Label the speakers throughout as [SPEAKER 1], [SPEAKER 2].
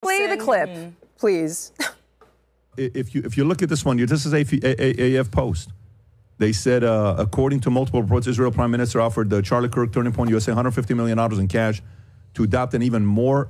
[SPEAKER 1] Play the clip, please.
[SPEAKER 2] If you look at this one, this is AF Post. They said, according to multiple reports, Israel Prime Minister offered the Charlie Kirk Turning Point USA $150 million in cash to adopt an even more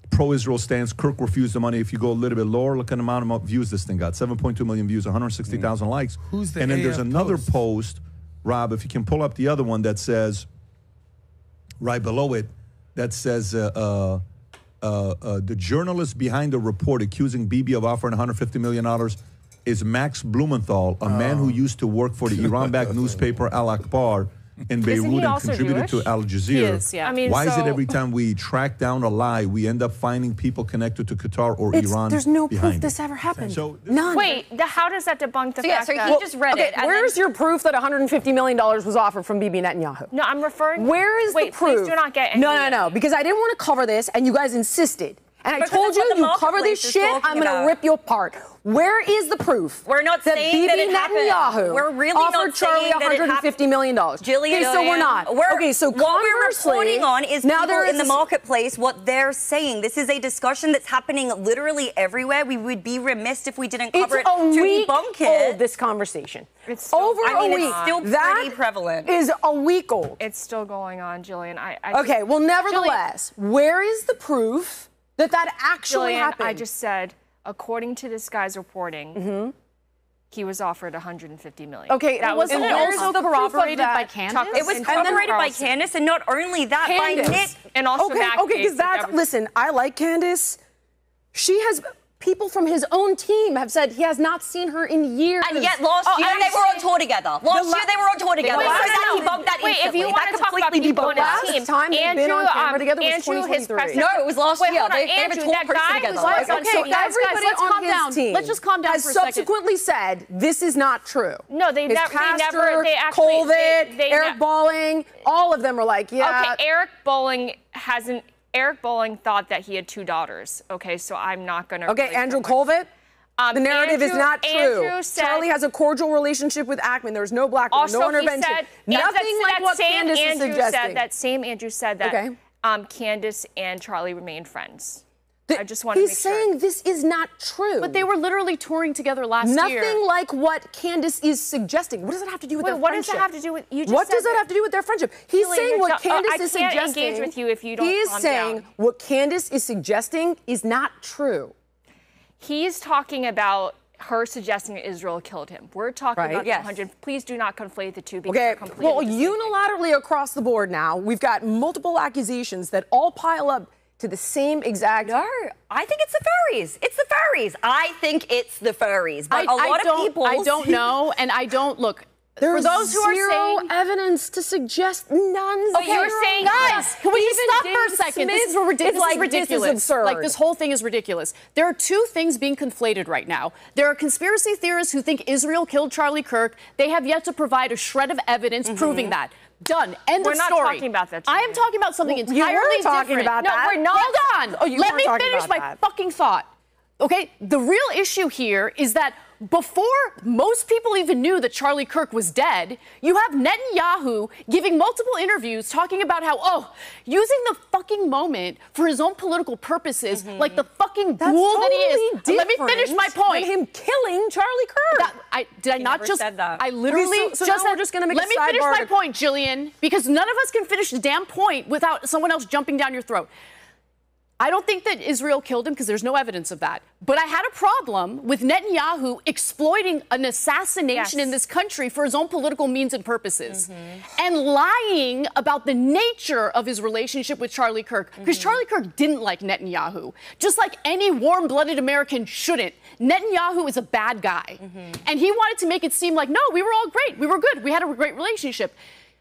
[SPEAKER 2] pro-Israel stance. Kirk refused the money. If you go a little bit lower, look at the amount of views this thing got. 7.2 million views, 160,000 likes.
[SPEAKER 3] Who's the
[SPEAKER 2] And then
[SPEAKER 3] AF
[SPEAKER 2] there's another post, Rob, if you can pull up the other one that says, right below it, that says, the journalist behind the report accusing Bibi of offering $150 million is Max Blumenthal, a man who used to work for the Iran-backed newspaper Al Akbar in Beirut and contributed to Al Jazeera.
[SPEAKER 4] He is, yeah.
[SPEAKER 1] I mean,
[SPEAKER 2] Why is it every time we track down a lie, we end up finding people connected to Qatar or Iran?
[SPEAKER 1] There's no
[SPEAKER 2] behind
[SPEAKER 1] proof this
[SPEAKER 2] it?
[SPEAKER 1] ever happened.
[SPEAKER 2] So
[SPEAKER 1] None.
[SPEAKER 4] Wait, how does that debunk the fact
[SPEAKER 5] So he
[SPEAKER 4] that...
[SPEAKER 5] just read it. And
[SPEAKER 1] where's your proof that $150 million was offered from Bibi Netanyahu?
[SPEAKER 4] No, I'm referring...
[SPEAKER 1] Where is the proof?
[SPEAKER 4] Please do not get any...
[SPEAKER 1] No, because I didn't want to cover this, and you guys insisted. And I told you, you cover this shit, I'm going to rip you apart. Where is the proof?
[SPEAKER 5] We're not saying that it happened.
[SPEAKER 1] Netanyahu
[SPEAKER 5] We're really
[SPEAKER 1] offered
[SPEAKER 5] not
[SPEAKER 1] Charlie
[SPEAKER 5] saying that it happened.
[SPEAKER 1] $150 million.
[SPEAKER 5] Jillian,
[SPEAKER 1] okay, so we're not.
[SPEAKER 5] Okay,
[SPEAKER 1] so
[SPEAKER 5] what we're reporting on is
[SPEAKER 1] now
[SPEAKER 5] people in the marketplace, what they're saying. This is a discussion that's happening literally everywhere. We would be remiss if we didn't cover it to debunk it.
[SPEAKER 1] This conversation.
[SPEAKER 4] It's still,
[SPEAKER 1] over a week.
[SPEAKER 5] It's still pretty prevalent.
[SPEAKER 1] Is a week old.
[SPEAKER 4] It's still going on, Jillian.
[SPEAKER 1] Okay, well, nevertheless, where is the proof that actually
[SPEAKER 4] Jillian,
[SPEAKER 1] happened?
[SPEAKER 4] I just said, according to this guy's reporting, he was offered $150 million.
[SPEAKER 1] Okay,
[SPEAKER 4] that
[SPEAKER 1] wasn't it also corroborated by Candace?
[SPEAKER 5] It was corroborated by Candace, and not only that,
[SPEAKER 1] Candace.
[SPEAKER 5] by Nick.
[SPEAKER 4] And also
[SPEAKER 1] because that's, listen, I like Candace. She has, people from his own team have said he has not seen her in years.
[SPEAKER 5] And yet last year they were on tour together. Last year they were on tour together.
[SPEAKER 4] He bumped that
[SPEAKER 5] Wait,
[SPEAKER 4] if you want to talk about people on his team,
[SPEAKER 1] time they've been on camera together was
[SPEAKER 4] Andrew, his
[SPEAKER 1] 2023.
[SPEAKER 5] No, it was last year. They have a tour person together.
[SPEAKER 1] Okay, everybody
[SPEAKER 4] let's
[SPEAKER 1] on
[SPEAKER 4] calm
[SPEAKER 1] his
[SPEAKER 4] down.
[SPEAKER 1] team
[SPEAKER 4] Let's just calm down
[SPEAKER 1] has
[SPEAKER 4] for a second.
[SPEAKER 1] subsequently said this is not true.
[SPEAKER 4] No, they never,
[SPEAKER 1] Colvin, Eric Bolling, all of them were like, yeah.
[SPEAKER 4] Okay, Eric Bolling thought that he had 2 daughters. Okay, so I'm not going to...
[SPEAKER 1] Okay, Andrew Colvin? The narrative is not true.
[SPEAKER 4] Said,
[SPEAKER 1] Charlie has a cordial relationship with Ackman. There's no black woman, no intervention. Nothing like what Candace is suggesting.
[SPEAKER 4] That same Andrew said that Candace and Charlie remained friends. I just want to make sure.
[SPEAKER 1] He's saying this is not true.
[SPEAKER 6] But they were literally touring together last year.
[SPEAKER 1] Nothing like what Candace is suggesting. What does it have to do with their friendship?
[SPEAKER 4] What does that have to do with...
[SPEAKER 1] What does that have to do with their friendship? He's saying what Candace is suggesting...
[SPEAKER 4] I can't engage with you if you don't calm down.
[SPEAKER 1] He is saying what Candace is suggesting is not true.
[SPEAKER 4] He's talking about her suggesting Israel killed him. We're talking about the 100. Please do not conflate the two.
[SPEAKER 1] Okay, well, unilaterally across the board now, we've got multiple accusations that all pile up to the same exact...
[SPEAKER 5] No, I think it's the furries. It's the furries. I think it's the furries. But a lot of people...
[SPEAKER 6] I don't know, and I don't... Look,
[SPEAKER 1] there's
[SPEAKER 6] for those who are saying
[SPEAKER 1] evidence to suggest none.
[SPEAKER 4] Oh, you're saying,
[SPEAKER 6] guys, can we just stop for a second? This is ridiculous.
[SPEAKER 1] This is absurd.
[SPEAKER 6] Like, this whole thing is ridiculous. There are 2 things being conflated right now. There are conspiracy theorists who think Israel killed Charlie Kirk. They have yet to provide a shred of evidence proving that. Done. End of story.
[SPEAKER 4] We're not talking about that.
[SPEAKER 6] I am talking about something entirely
[SPEAKER 1] different.
[SPEAKER 6] talking
[SPEAKER 1] about
[SPEAKER 6] that.
[SPEAKER 1] No,
[SPEAKER 6] we're not. Hold on.
[SPEAKER 1] Oh, you
[SPEAKER 6] Let me
[SPEAKER 1] talking
[SPEAKER 6] finish
[SPEAKER 1] about
[SPEAKER 6] my
[SPEAKER 1] that.
[SPEAKER 6] fucking thought. Okay? The real issue here is that before most people even knew that Charlie Kirk was dead, you have Netanyahu giving multiple interviews talking about how, using the fucking moment for his own political purposes, like the fucking ghoul that he is. Let me finish my point.
[SPEAKER 1] Than him killing Charlie Kirk.
[SPEAKER 6] Did I not just?
[SPEAKER 5] said that.
[SPEAKER 6] I literally
[SPEAKER 1] so now we're just going to make
[SPEAKER 6] Let me finish my point, Jillian, because none of us can finish the damn point without someone else jumping down your throat. I don't think that Israel killed him because there's no evidence of that. But I had a problem with Netanyahu exploiting an assassination in this country for his own political means and purposes and lying about the nature of his relationship with Charlie Kirk. Because Charlie Kirk didn't like Netanyahu, just like any warm-blooded American shouldn't. Netanyahu is a bad guy. And he wanted to make it seem like, no, we were all great. We were good. We had a great relationship.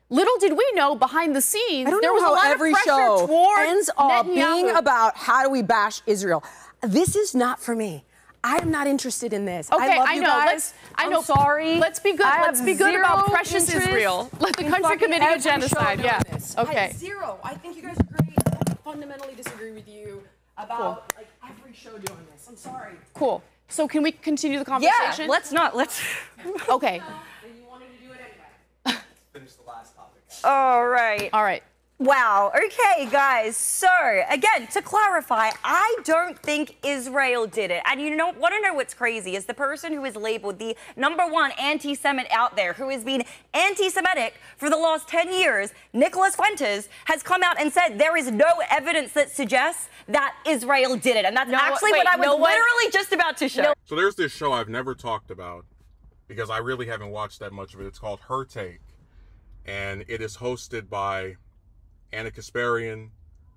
[SPEAKER 6] Little did we know behind the scenes, there was a lot of pressure toward
[SPEAKER 1] ends up
[SPEAKER 6] Netanyahu.
[SPEAKER 1] being about how do we bash Israel. This is not for me. I am not interested in this.
[SPEAKER 6] Okay,
[SPEAKER 1] I love
[SPEAKER 6] I
[SPEAKER 1] you
[SPEAKER 6] know.
[SPEAKER 1] guys.
[SPEAKER 6] I'm sorry. Let's be good. Let's be good about precious Israel. Let the country committing a genocide. Yeah. Okay.
[SPEAKER 1] Zero. I think you guys are great. I fundamentally disagree with you about like every show doing this. I'm sorry.
[SPEAKER 6] Cool. So can we continue the conversation?
[SPEAKER 5] Yeah. Let's not.
[SPEAKER 6] Okay.
[SPEAKER 1] You wanted to do it anyway.
[SPEAKER 5] All right.
[SPEAKER 6] All right.
[SPEAKER 5] Wow. Okay, guys. So, again, to clarify, I don't think Israel did it. And you want to know what's crazy is the person who is labeled the #1 anti-Semite out there, who has been anti-Semitic for the last 10 years, Nicholas Fuentes, has come out and said there is no evidence that suggests that Israel did it. And that's what I was literally just about to show.
[SPEAKER 3] So there's this show I've never talked about because I really haven't watched that much of it. It's called Her Take. And it is hosted by Anna Kasparian,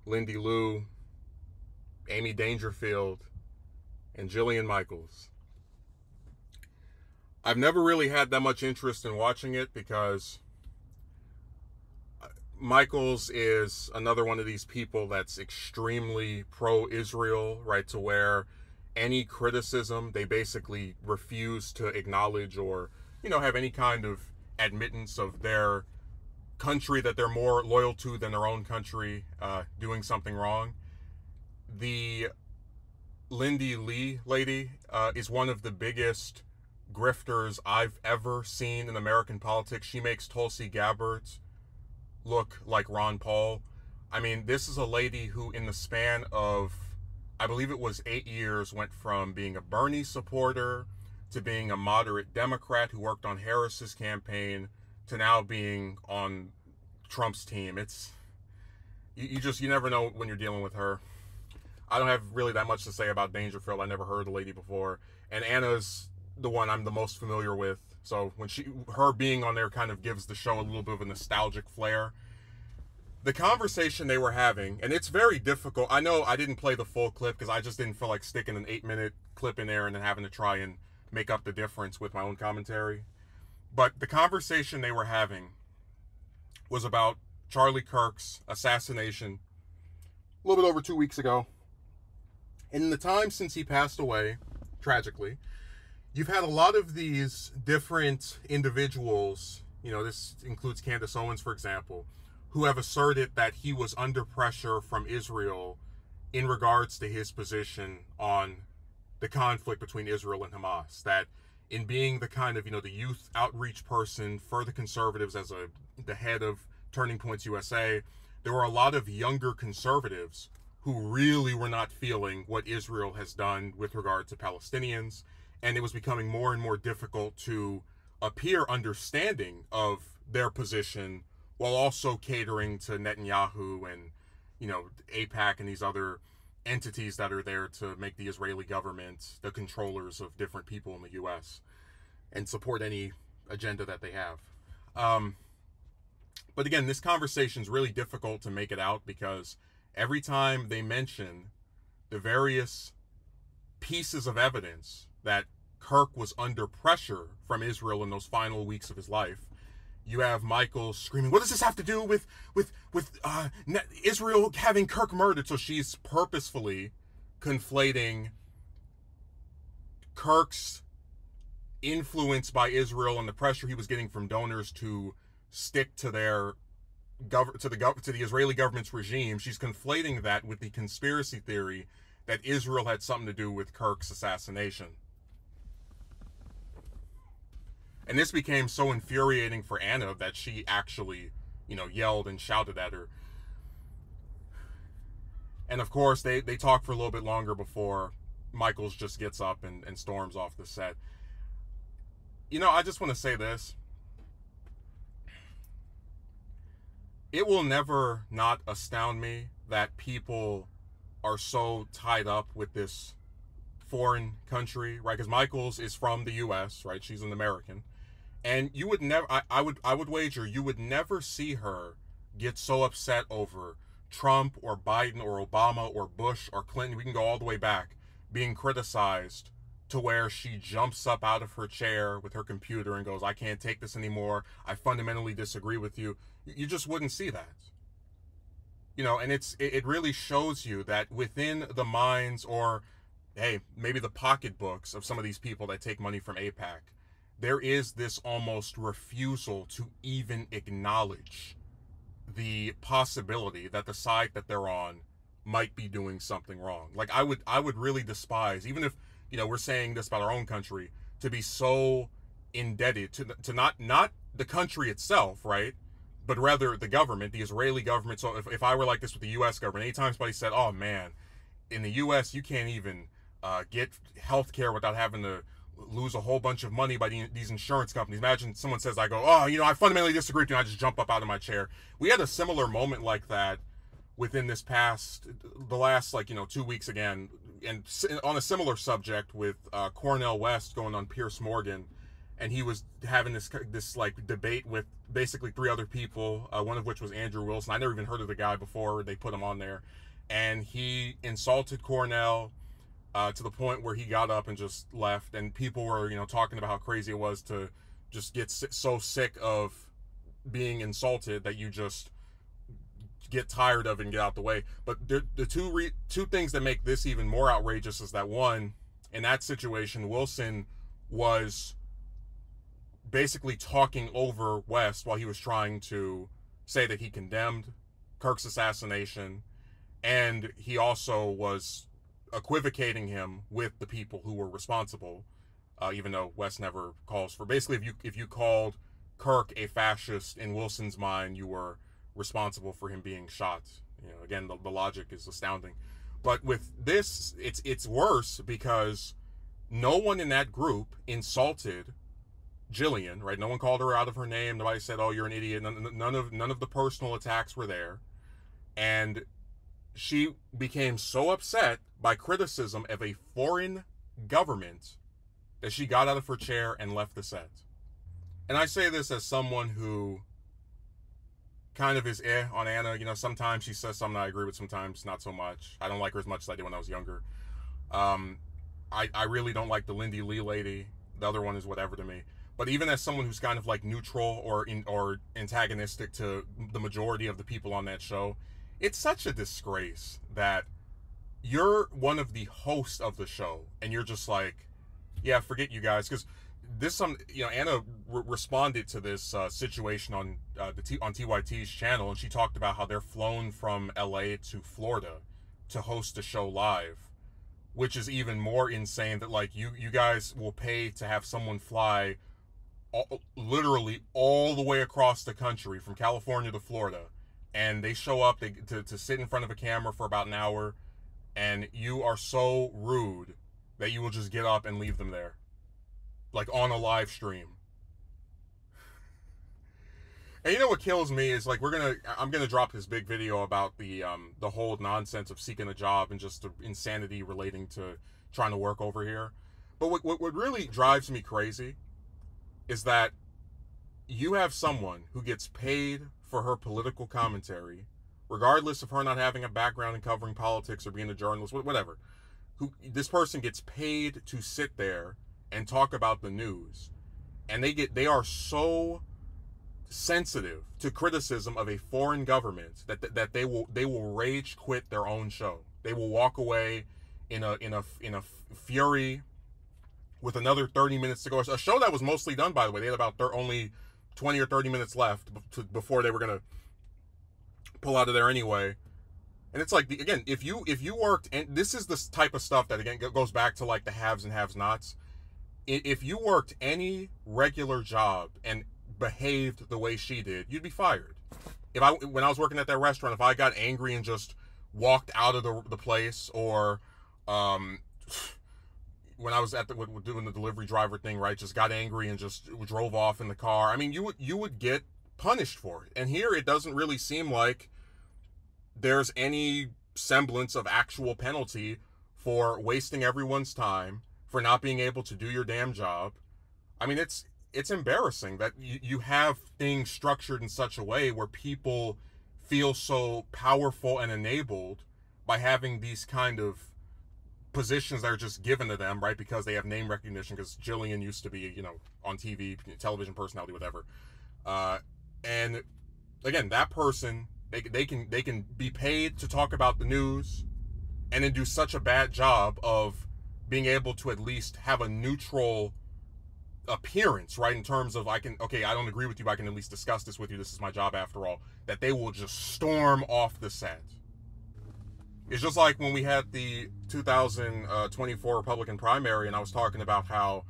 [SPEAKER 3] Lindy Liu, Amy Dangerfield, and Jillian Michaels. I've never really had that much interest in watching it because Michaels is another one of these people that's extremely pro-Israel, right, to where any criticism, they basically refuse to acknowledge or, have any kind of admittance of their country that they're more loyal to than their own country doing something wrong. The Lindy Lee lady is one of the biggest grifters I've ever seen in American politics. She makes Tulsi Gabbard look like Ron Paul. I mean, this is a lady who in the span of, I believe it was 8 years, went from being a Bernie supporter to being a moderate Democrat who worked on Harris's campaign to now being on Trump's team. It's you never know when you're dealing with her. I don't have really that much to say about Dangerfield. I never heard the lady before, and Anna's the one I'm the most familiar with. So when her being on there kind of gives the show a little bit of a nostalgic flair. The conversation they were having, and it's very difficult. I know I didn't play the full clip because I just didn't feel like sticking an 8-minute clip in there and then having to try and make up the difference with my own commentary. But the conversation they were having was about Charlie Kirk's assassination a little bit over 2 weeks ago. And in the time since he passed away, tragically, you've had a lot of these different individuals, this includes Candace Owens, for example, who have asserted that he was under pressure from Israel in regards to his position on the conflict between Israel and Hamas. That in being the kind of, the youth outreach person for the conservatives as the head of Turning Points USA, there were a lot of younger conservatives who really were not feeling what Israel has done with regard to Palestinians. And it was becoming more and more difficult to appear understanding of their position while also catering to Netanyahu and, AIPAC and these other entities that are there to make the Israeli government the controllers of different people in the U.S. and support any agenda that they have. But again, this conversation is really difficult to make it out because every time they mention the various pieces of evidence that Kirk was under pressure from Israel in those final weeks of his life, you have Michael screaming, what does this have to do with Israel having Kirk murdered? So she's purposefully conflating Kirk's influence by Israel and the pressure he was getting from donors to stick to their to the Israeli government's regime. She's conflating that with the conspiracy theory that Israel had something to do with Kirk's assassination. And this became so infuriating for Anna that she actually, yelled and shouted at her. And of course, they talk for a little bit longer before Michaels just gets up and storms off the set. I just want to say this. It will never not astound me that people are so tied up with this foreign country, right? Because Michaels is from the U.S., right? She's an American. And you would never, I would wager you would never see her get so upset over Trump or Biden or Obama or Bush or Clinton, we can go all the way back, being criticized to where she jumps up out of her chair with her computer and goes, I can't take this anymore. I fundamentally disagree with you. You just wouldn't see that. And it really shows you that within the minds or, hey, maybe the pocketbooks of some of these people that take money from AIPAC, there is this almost refusal to even acknowledge the possibility that the side that they're on might be doing something wrong. Like I would really despise, even if, we're saying this about our own country, to be so indebted to not the country itself, right? but rather the government, the Israeli government. So if I were like this with the U.S. government, anytime somebody said, oh man, in the U.S. you can't even get health care without having to lose a whole bunch of money by these insurance companies. Imagine someone says, I go, oh, you know, I fundamentally disagree with you, and I just jump up out of my chair. We had a similar moment like that within the last, like, 2 weeks again, and on a similar subject with Cornel West going on Piers Morgan, and he was having this like debate with basically 3 other people, one of which was Andrew Wilson. I never even heard of the guy before they put him on there, and he insulted Cornel to the point where he got up and just left, and people were, talking about how crazy it was to just get so sick of being insulted that you just get tired of it and get out the way. But the two things that make this even more outrageous is that, one, in that situation, Wilson was basically talking over West while he was trying to say that he condemned Kirk's assassination, and he also was equivocating him with the people who were responsible, even though West never calls for. Basically, if you called Kirk a fascist, in Wilson's mind, you were responsible for him being shot. Again, the logic is astounding. But with this, it's worse, because no one in that group insulted Jillian, right? No one called her out of her name. Nobody said, oh, you're an idiot. None of the personal attacks were there. And she became so upset by criticism of a foreign government that she got out of her chair and left the set. And I say this as someone who kind of is on Anna. Sometimes she says something I agree with, sometimes not so much. I don't like her as much as I did when I was younger. I really don't like the Lindy Lee lady. The other one is whatever to me. But even as someone who's kind of like neutral or antagonistic to the majority of the people on that show, it's such a disgrace that you're one of the hosts of the show and you're just like, yeah, forget you guys. Because Anna responded to this situation on TYT's channel, and she talked about how they're flown from LA to Florida to host a show live, which is even more insane. That like you guys will pay to have someone fly literally all the way across the country from California to Florida, and they show up to sit in front of a camera for about an hour, and you are so rude that you will just get up and leave them there, like on a live stream. And you know what kills me is, like, I'm gonna drop this big video about the whole nonsense of seeking a job and just the insanity relating to trying to work over here. But what really drives me crazy is that you have someone who gets paid for her political commentary, regardless of her not having a background in covering politics or being a journalist, whatever. This person gets paid to sit there and talk about the news, and they are so sensitive to criticism of a foreign government that they will rage quit their own show. They will walk away in a fury with another 30 minutes to go. A show that was mostly done, by the way. They had about only 20 or 30 minutes left before they were gonna pull out of there anyway. And it's like, again, if you worked, and this is the type of stuff that again goes back to like the haves and have-nots. If you worked any regular job and behaved the way she did, you'd be fired. When I was working at that restaurant, if I got angry and just walked out of the place, or when I was doing the delivery driver thing, right, just got angry and just drove off in the car, I mean, you would get punished for it. And here it doesn't really seem like there's any semblance of actual penalty for wasting everyone's time, for not being able to do your damn job. I mean, it's embarrassing that you have things structured in such a way where people feel so powerful and enabled by having these kind of positions that are just given to them, right, because they have name recognition, because Jillian used to be, on TV, television personality, whatever. And again, that person, they can be paid to talk about the news and then do such a bad job of being able to at least have a neutral appearance, right, in terms of, I don't agree with you, but I can at least discuss this with you, this is my job after all, that they will just storm off the set. It's just like when we had the 2024 Republican primary, and I was talking about how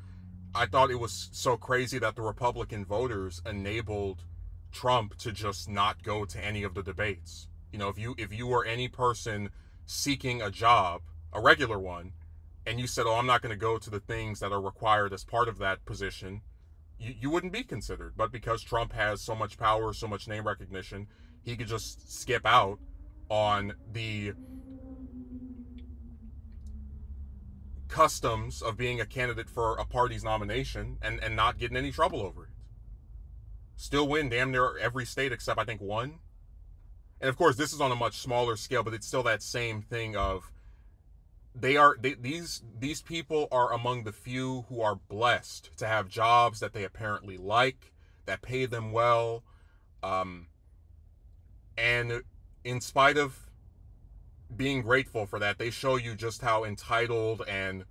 [SPEAKER 3] I thought it was so crazy that the Republican voters enabled Trump to just not go to any of the debates. You know, if you were any person seeking a job, a regular one, and you said, oh, I'm not going to go to the things that are required as part of that position, you wouldn't be considered. But because Trump has so much power, so much name recognition, he could just skip out on the customs of being a candidate for a party's nomination and not get in any trouble over it. Still win damn near every state except I think one. And of course, this is on a much smaller scale, but it's still that same thing of these people are among the few who are blessed to have jobs that they apparently like, that pay them well, and in spite of being grateful for that, they show you just how entitled and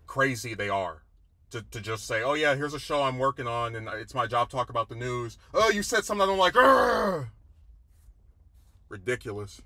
[SPEAKER 3] crazy they are to just say, oh yeah, here's a show I'm working on and it's my job to talk about the news. Oh, you said something I don't like. Arrgh! Ridiculous.